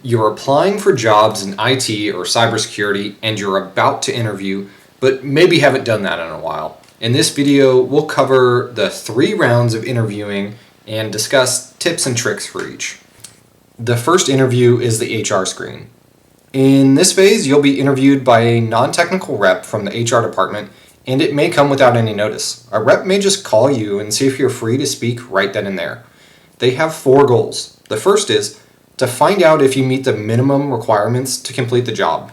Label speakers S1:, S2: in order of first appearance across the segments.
S1: You're applying for jobs in IT or cybersecurity and you're about to interview, but maybe haven't done that in a while. In this video, we'll cover the 3 rounds of interviewing and discuss tips and tricks for each. The first interview is the HR screen. In this phase, you'll be interviewed by a non-technical rep from the HR department, and it may come without any notice. A rep may just call you and see if you're free to speak right then and there. They have 4 goals. The first is to find out if you meet the minimum requirements to complete the job.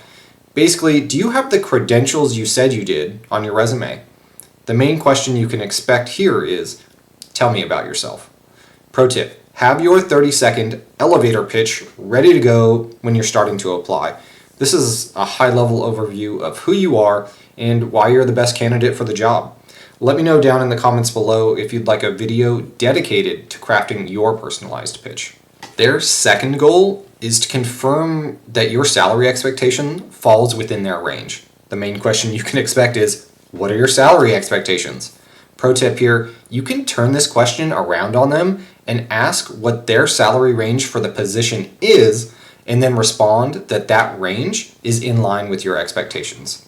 S1: Basically, do you have the credentials you said you did on your resume? The main question you can expect here is, tell me about yourself. Pro tip, have your 30-second elevator pitch ready to go when you're starting to apply. This is a high-level overview of who you are and why you're the best candidate for the job. Let me know down in the comments below if you'd like a video dedicated to crafting your personalized pitch. Their second goal is to confirm that your salary expectation falls within their range. The main question you can expect is, what are your salary expectations? Pro tip here, you can turn this question around on them and ask what their salary range for the position is, and then respond that that range is in line with your expectations.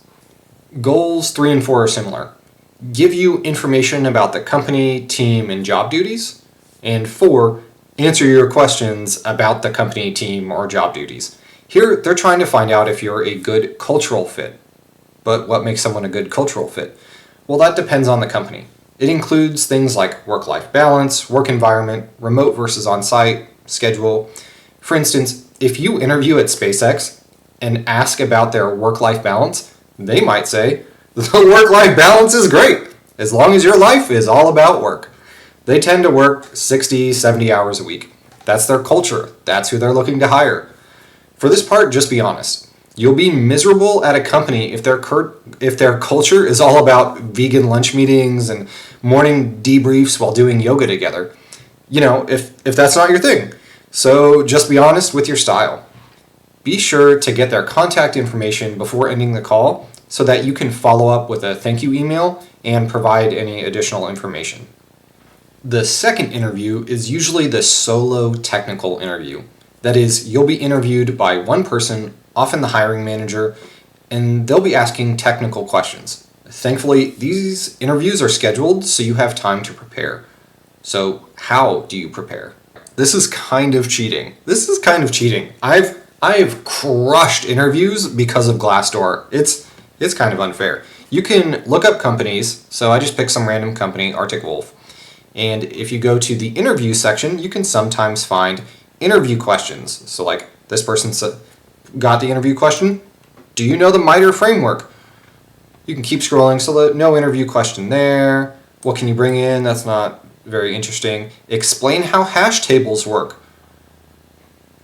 S1: Goals 3 and 4 are similar. Give you information about the company, team, and job duties. And 4, answer your questions about the company, team, or job duties. Here, they're trying to find out if you're a good cultural fit. But what makes someone a good cultural fit? Well, that depends on the company. It includes things like work-life balance, work environment, remote versus on-site, schedule. For instance, if you interview at SpaceX and ask about their work-life balance, they might say, the work-life balance is great, as long as your life is all about work. They tend to work 60, 70 hours a week. That's their culture. That's who they're looking to hire. For this part, just be honest. You'll be miserable at a company if their culture is all about vegan lunch meetings and morning debriefs while doing yoga together. You know, if that's not your thing. So just be honest with your style. Be sure to get their contact information before ending the call so that you can follow up with a thank you email and provide any additional information. The second interview is usually the solo technical interview. That is, you'll be interviewed by one person, often the hiring manager, and they'll be asking technical questions. Thankfully, these interviews are scheduled so you have time to prepare. So, how do you prepare? This is kind of cheating. I've crushed interviews because of Glassdoor. It's kind of unfair. You can look up companies, so I just picked some random company, Arctic Wolf. And if you go to the interview section, you can sometimes find interview questions. So like this person got the interview question, do you know the MITRE framework? You can keep scrolling, so no interview question there. What can you bring in? That's not very interesting. Explain how hash tables work.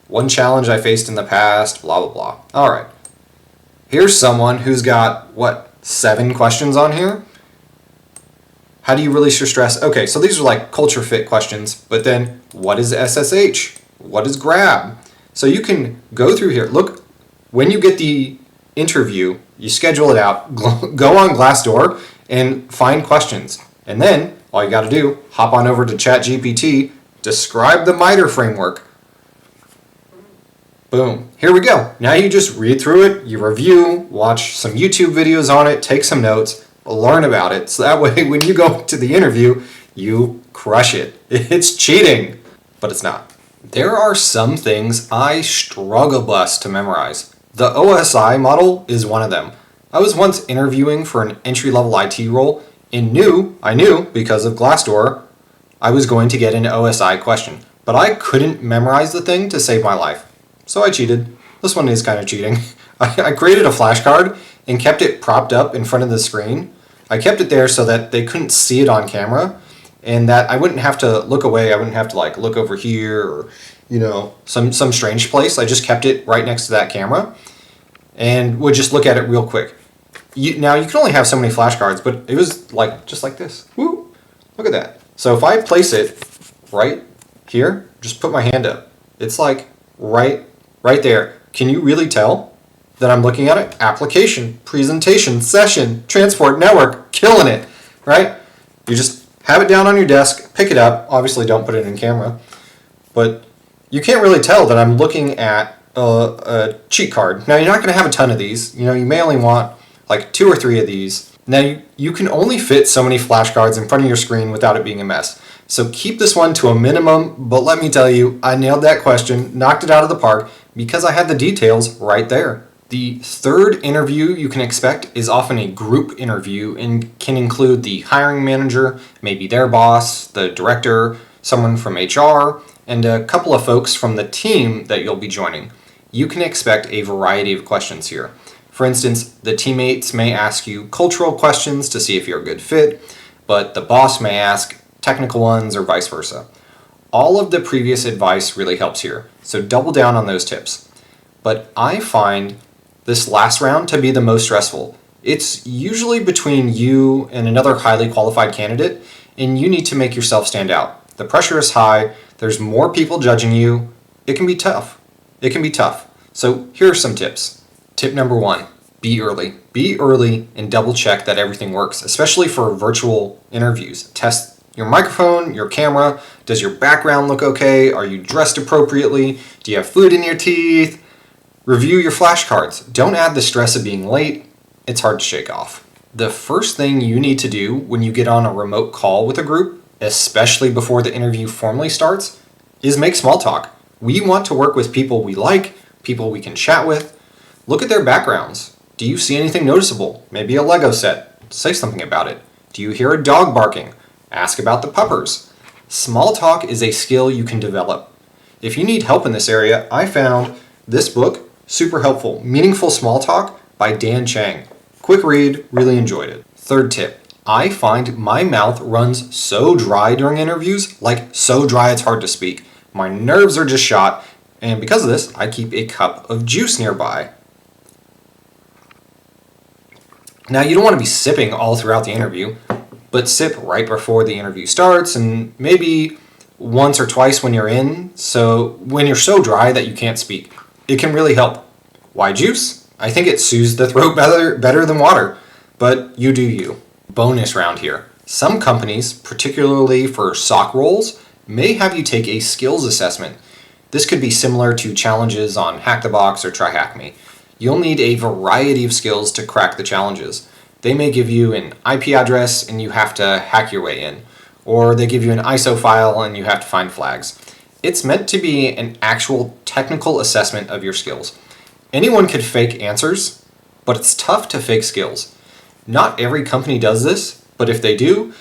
S1: One challenge I faced in the past, blah, blah, blah. All right. Here's someone who's got, 7 questions on here? How do you release your stress? Okay, so these are like culture fit questions, but then what is SSH? What is grab? So you can go through here. Look, when you get the interview, you schedule it out, go on Glassdoor and find questions. And then all you got to do, hop on over to ChatGPT, describe the MITRE framework. Boom, here we go. Now you just read through it, you review, watch some YouTube videos on it, take some notes, learn about it, so that way when you go to the interview, you crush it. It's cheating, but it's not. There are some things I struggle bust to memorize. The OSI model is one of them. I was once interviewing for an entry-level IT role and I knew because of Glassdoor, I was going to get an OSI question, but I couldn't memorize the thing to save my life. So I cheated. This one is kind of cheating. I created a flashcard and kept it propped up in front of the screen. I kept it there so that they couldn't see it on camera and that I wouldn't have to look away. I wouldn't have to look over here or, some strange place. I just kept it right next to that camera and would just look at it real quick. Now you can only have so many flashcards, but it was just like this. Woo! Look at that. So if I place it right here, just put my hand up. It's right there. Can you really tell that I'm looking at it? Application, presentation, session, transport, network, killing it, right? You just have it down on your desk, pick it up. Obviously don't put it in camera, but you can't really tell that I'm looking at a cheat card. Now, you're not going to have a ton of these. You may only want like 2 or 3 of these. Now, you can only fit so many flashcards in front of your screen without it being a mess. So keep this one to a minimum, but let me tell you, I nailed that question, knocked it out of the park, because I had the details right there. The third interview you can expect is often a group interview and can include the hiring manager, maybe their boss, the director, someone from HR, and a couple of folks from the team that you'll be joining. You can expect a variety of questions here. For instance, the teammates may ask you cultural questions to see if you're a good fit, but the boss may ask technical ones or vice versa. All of the previous advice really helps here, so double down on those tips. But I find this last round to be the most stressful. It's usually between you and another highly qualified candidate, and you need to make yourself stand out. The pressure is high, there's more people judging you. It can be tough. So here are some tips. Tip number 1, be early. Be early and double check that everything works, especially for virtual interviews. Test your microphone, your camera. Does your background look okay? Are you dressed appropriately? Do you have food in your teeth? Review your flashcards. Don't add the stress of being late. It's hard to shake off. The first thing you need to do when you get on a remote call with a group, especially before the interview formally starts, is make small talk. We want to work with people we like, people we can chat with. Look at their backgrounds. Do you see anything noticeable? Maybe a Lego set. Say something about it. Do you hear a dog barking? Ask about the puppers. Small talk is a skill you can develop. If you need help in this area, I found this book super helpful, Meaningful Small Talk by Dan Chang. Quick read, really enjoyed it. Third tip, I find my mouth runs so dry during interviews, like so dry it's hard to speak. My nerves are just shot, and because of this, I keep a cup of juice nearby. Now, you don't want to be sipping all throughout the interview, but sip right before the interview starts and maybe once or twice when you're in, so when you're so dry that you can't speak. It can really help. Why juice? I think it soothes the throat better than water, but you do you. Bonus round here. Some companies, particularly for SOC roles, may have you take a skills assessment. This could be similar to challenges on Hack the Box or Try Hack Me. You'll need a variety of skills to crack the challenges. They may give you an IP address and you have to hack your way in, or they give you an ISO file and you have to find flags. It's meant to be an actual technical assessment of your skills. Anyone could fake answers, but it's tough to fake skills. Not every company does this, but if they do,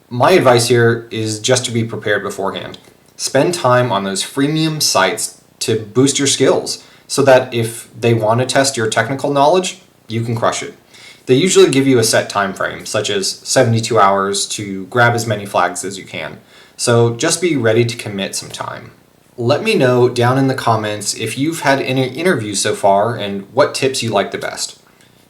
S1: my advice here is just to be prepared beforehand. Spend time on those freemium sites to boost your skills so that if they want to test your technical knowledge, you can crush it. They usually give you a set time frame, such as 72 hours to grab as many flags as you can. So just be ready to commit some time. Let me know down in the comments if you've had any interviews so far and what tips you like the best.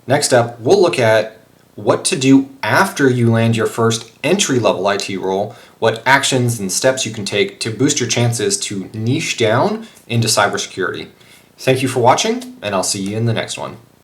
S1: Next up, we'll look at what to do after you land your first entry-level IT role, what actions and steps you can take to boost your chances to niche down into cybersecurity. Thank you for watching, and I'll see you in the next one.